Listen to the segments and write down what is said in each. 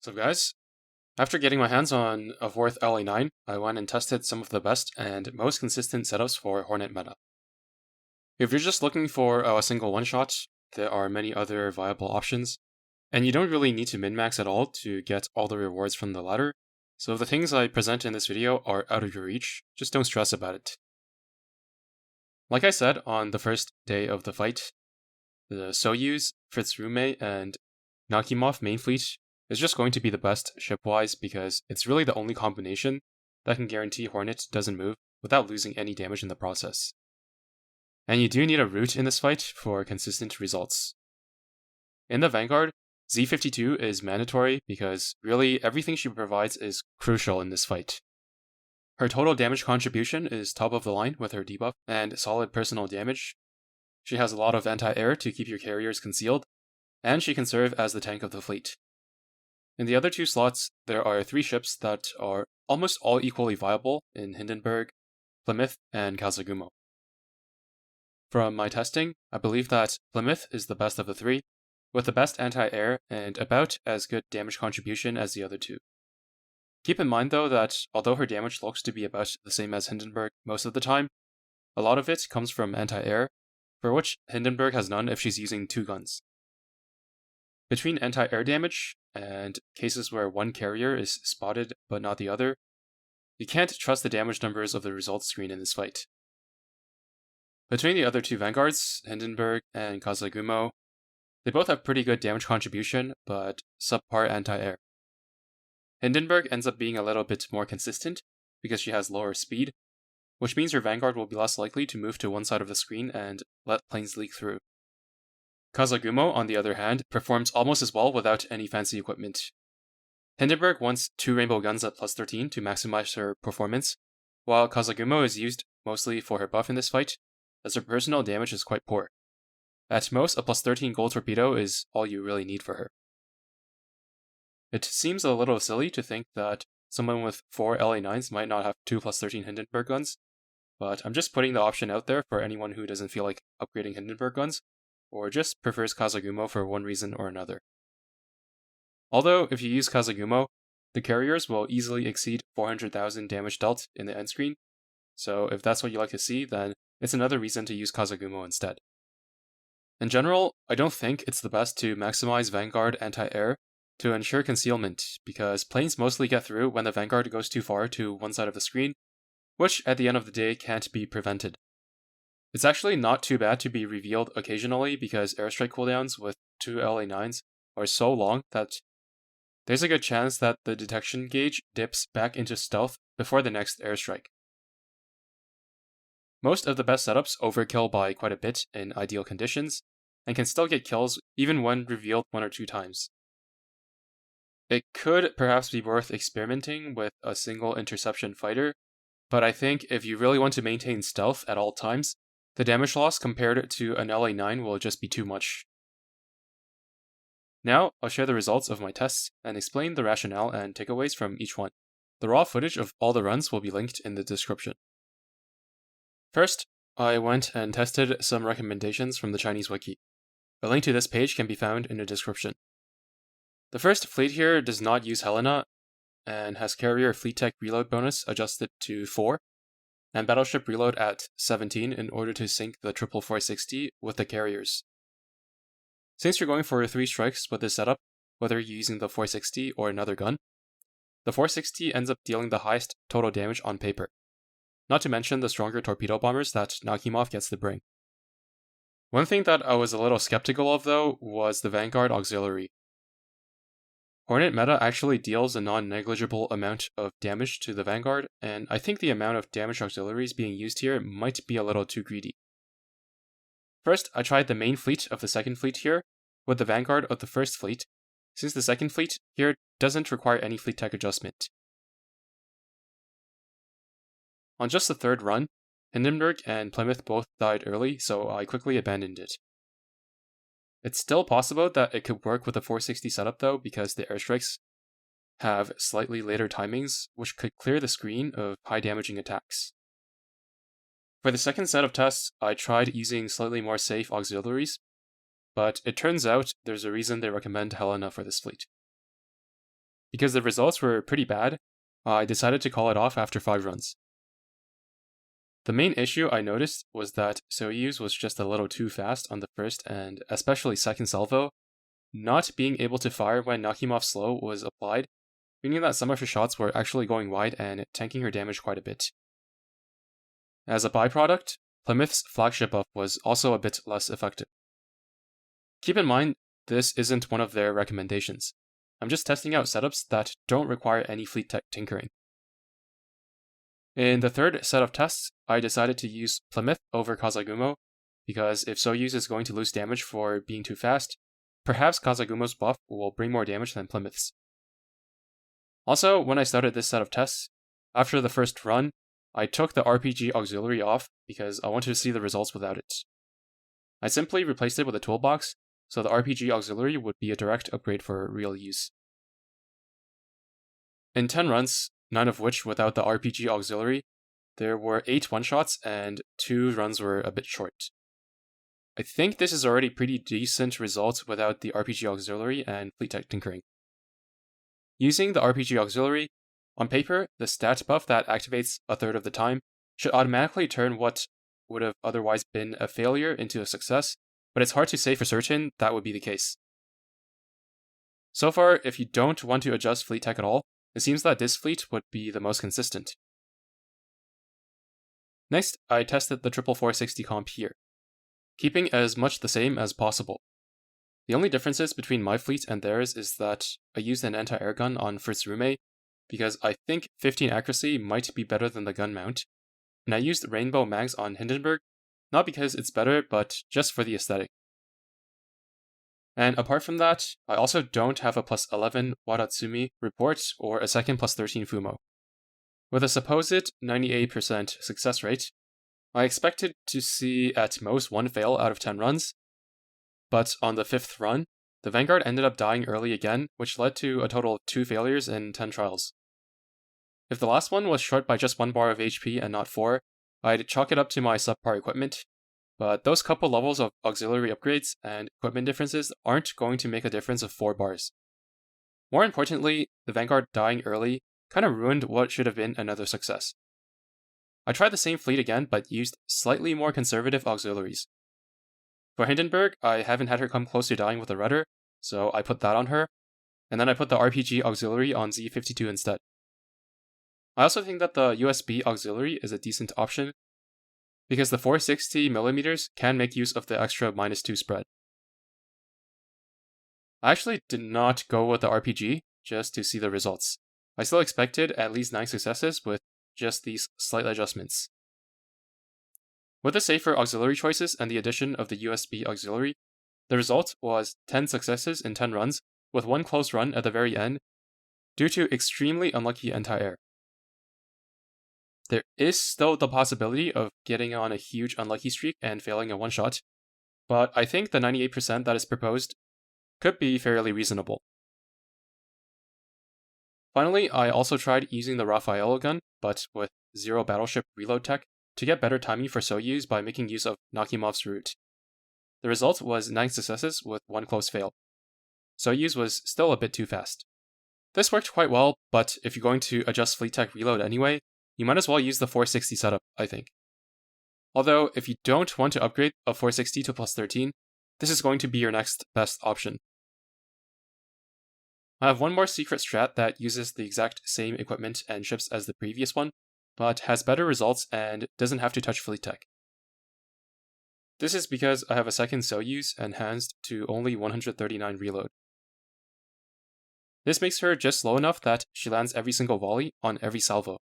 So guys, after getting my hands on a fourth LA9, I went and tested some of the best and most consistent setups for Hornet meta. If you're just looking for a single one-shot, there are many other viable options, and you don't really need to min-max at all to get all the rewards from the ladder, so if the things I present in this video are out of your reach, just don't stress about it. Like I said on the first day of the fight, the Soyuz, Fitzrume, and Nakimov main fleet is just going to be the best ship-wise because it's really the only combination that can guarantee Hornet doesn't move without losing any damage in the process. And you do need a root in this fight for consistent results. In the Vanguard, Z52 is mandatory because really everything she provides is crucial in this fight. Her total damage contribution is top of the line with her debuff and solid personal damage. She has a lot of anti-air to keep your carriers concealed, and she can serve as the tank of the fleet. In the other two slots, there are three ships that are almost all equally viable in Hindenburg, Plymouth, and Kazagumo. From my testing, I believe that Plymouth is the best of the three, with the best anti-air and about as good damage contribution as the other two. Keep in mind though that although her damage looks to be about the same as Hindenburg most of the time, a lot of it comes from anti-air, for which Hindenburg has none if she's using two guns. Between anti-air damage and cases where one carrier is spotted but not the other, you can't trust the damage numbers of the results screen in this fight. Between the other two vanguards, Hindenburg and Kazagumo, they both have pretty good damage contribution, but subpar anti-air. Hindenburg ends up being a little bit more consistent because she has lower speed, which means her vanguard will be less likely to move to one side of the screen and let planes leak through. Kazagumo, on the other hand, performs almost as well without any fancy equipment. Hindenburg wants two rainbow guns at plus 13 to maximize her performance, while Kazagumo is used mostly for her buff in this fight, as her personal damage is quite poor. At most, a plus 13 gold torpedo is all you really need for her. It seems a little silly to think that someone with 4 LA9s might not have 2 plus 13 Hindenburg guns, but I'm just putting the option out there for anyone who doesn't feel like upgrading Hindenburg guns, or just prefers Kazagumo for one reason or another. Although, if you use Kazagumo, the carriers will easily exceed 400,000 damage dealt in the end screen, so if that's what you like to see, then it's another reason to use Kazagumo instead. In general, I don't think it's the best to maximize Vanguard anti-air to ensure concealment, because planes mostly get through when the Vanguard goes too far to one side of the screen, which at the end of the day can't be prevented. It's actually not too bad to be revealed occasionally because airstrike cooldowns with 2 LA9s are so long that there's a good chance that the detection gauge dips back into stealth before the next airstrike. Most of the best setups overkill by quite a bit in ideal conditions, and can still get kills even when revealed 1 or 2 times. It could perhaps be worth experimenting with a single interception fighter, but I think if you really want to maintain stealth at all times, the damage loss compared to an LA9 will just be too much. Now, I'll share the results of my tests and explain the rationale and takeaways from each one. The raw footage of all the runs will be linked in the description. First, I went and tested some recommendations from the Chinese Wiki. A link to this page can be found in the description. The first fleet here does not use Helena, and has carrier fleet tech reload bonus adjusted to 4, and battleship reload at 17 in order to sync the triple 460 with the carriers. Since you're going for 3 strikes with this setup, whether you're using the 460 or another gun, the 460 ends up dealing the highest total damage on paper, not to mention the stronger torpedo bombers that Nakimov gets to bring. One thing that I was a little skeptical of though was the Vanguard auxiliary. Hornet meta actually deals a non-negligible amount of damage to the Vanguard, and I think the amount of damage auxiliaries being used here might be a little too greedy. First, I tried the main fleet of the second fleet here with the Vanguard of the first fleet, since the second fleet here doesn't require any fleet tech adjustment. On just the third run, Hindenburg and Plymouth both died early, so I quickly abandoned it. It's still possible that it could work with a 460 setup though, because the airstrikes have slightly later timings, which could clear the screen of high damaging attacks. For the second set of tests, I tried using slightly more safe auxiliaries, but it turns out there's a reason they recommend Helena for this fleet. because the results were pretty bad, I decided to call it off after 5 runs. The main issue I noticed was that Soyuz was just a little too fast on the first and especially second salvo. Not being able to fire when Nakhimov slow was applied, meaning that some of her shots were actually going wide and tanking her damage quite a bit. As a byproduct, Plymouth's flagship buff was also a bit less effective. Keep in mind, this isn't one of their recommendations. I'm just testing out setups that don't require any fleet tech tinkering. In the third set of tests, I decided to use Plymouth over Kazagumo, because if Soyuz is going to lose damage for being too fast, perhaps Kazagumo's buff will bring more damage than Plymouth's. Also, when I started this set of tests, after the first run, I took the RPG auxiliary off because I wanted to see the results without it. I simply replaced it with a toolbox, so the RPG auxiliary would be a direct upgrade for real use. In 10 runs, 9 of which without the RPG auxiliary, there were 8 one-shots and 2 runs were a bit short. I think this is already pretty decent results without the RPG auxiliary and fleet tech tinkering. Using the RPG auxiliary, on paper, the stat buff that activates a third of the time should automatically turn what would have otherwise been a failure into a success, but it's hard to say for certain that would be the case. So far, if you don't want to adjust fleet tech at all, it seems that this fleet would be the most consistent. Next, I tested the 460 comp here, keeping as much the same as possible. The only differences between my fleet and theirs is that I used an anti-air gun on first Rume, because I think 15 accuracy might be better than the gun mount, and I used rainbow mags on Hindenburg, not because it's better, but just for the aesthetic. And apart from that, I also don't have a plus 11 Wadatsumi report or a second plus 13 Fumo. With a supposed 98% success rate, I expected to see at most 1 fail out of 10 runs, but on the 5th run, the Vanguard ended up dying early again, which led to a total of 2 failures in 10 trials. If the last one was short by just 1 bar of HP and not 4, I'd chalk it up to my subpar equipment, but those couple levels of auxiliary upgrades and equipment differences aren't going to make a difference of 4 bars. More importantly, the Vanguard dying early kind of ruined what should have been another success. I tried the same fleet again, but used slightly more conservative auxiliaries. For Hindenburg, I haven't had her come close to dying with a rudder, so I put that on her, and then I put the RPG auxiliary on Z52 instead. I also think that the USB auxiliary is a decent option, because the 460mm can make use of the extra -2 spread. I actually did not go with the RPG just to see the results. I still expected at least 9 successes with just these slight adjustments. With the safer auxiliary choices and the addition of the USB auxiliary, the result was 10 successes in 10 runs, with 1 close run at the very end, due to extremely unlucky anti-air. There is still the possibility of getting on a huge unlucky streak and failing a one-shot, but I think the 98% that is proposed could be fairly reasonable. Finally, I also tried using the Raffaello gun, but with 0 battleship reload tech, to get better timing for Soyuz by making use of Nakhimov's route. The result was 9 successes with 1 close fail. Soyuz was still a bit too fast. This worked quite well, but if you're going to adjust fleet tech reload anyway, you might as well use the 460 setup, I think. Although, if you don't want to upgrade a 460 to plus 13, this is going to be your next best option. I have one more secret strat that uses the exact same equipment and ships as the previous one, but has better results and doesn't have to touch fleet tech. This is because I have a second Soyuz enhanced to only 139 reload. This makes her just slow enough that she lands every single volley on every salvo.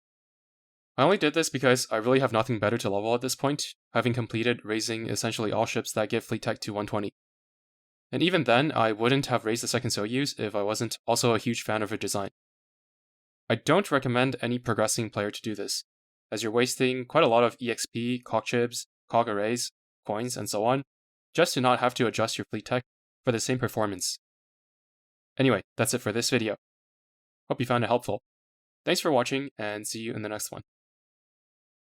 I only did this because I really have nothing better to level at this point, having completed raising essentially all ships that give fleet tech to 120. And even then, I wouldn't have raised the second Soyuz if I wasn't also a huge fan of her design. I don't recommend any progressing player to do this, as you're wasting quite a lot of EXP, cog chips, cog arrays, coins, and so on, just to not have to adjust your fleet tech for the same performance. Anyway, that's it for this video. Hope you found it helpful. Thanks for watching, and see you in the next one.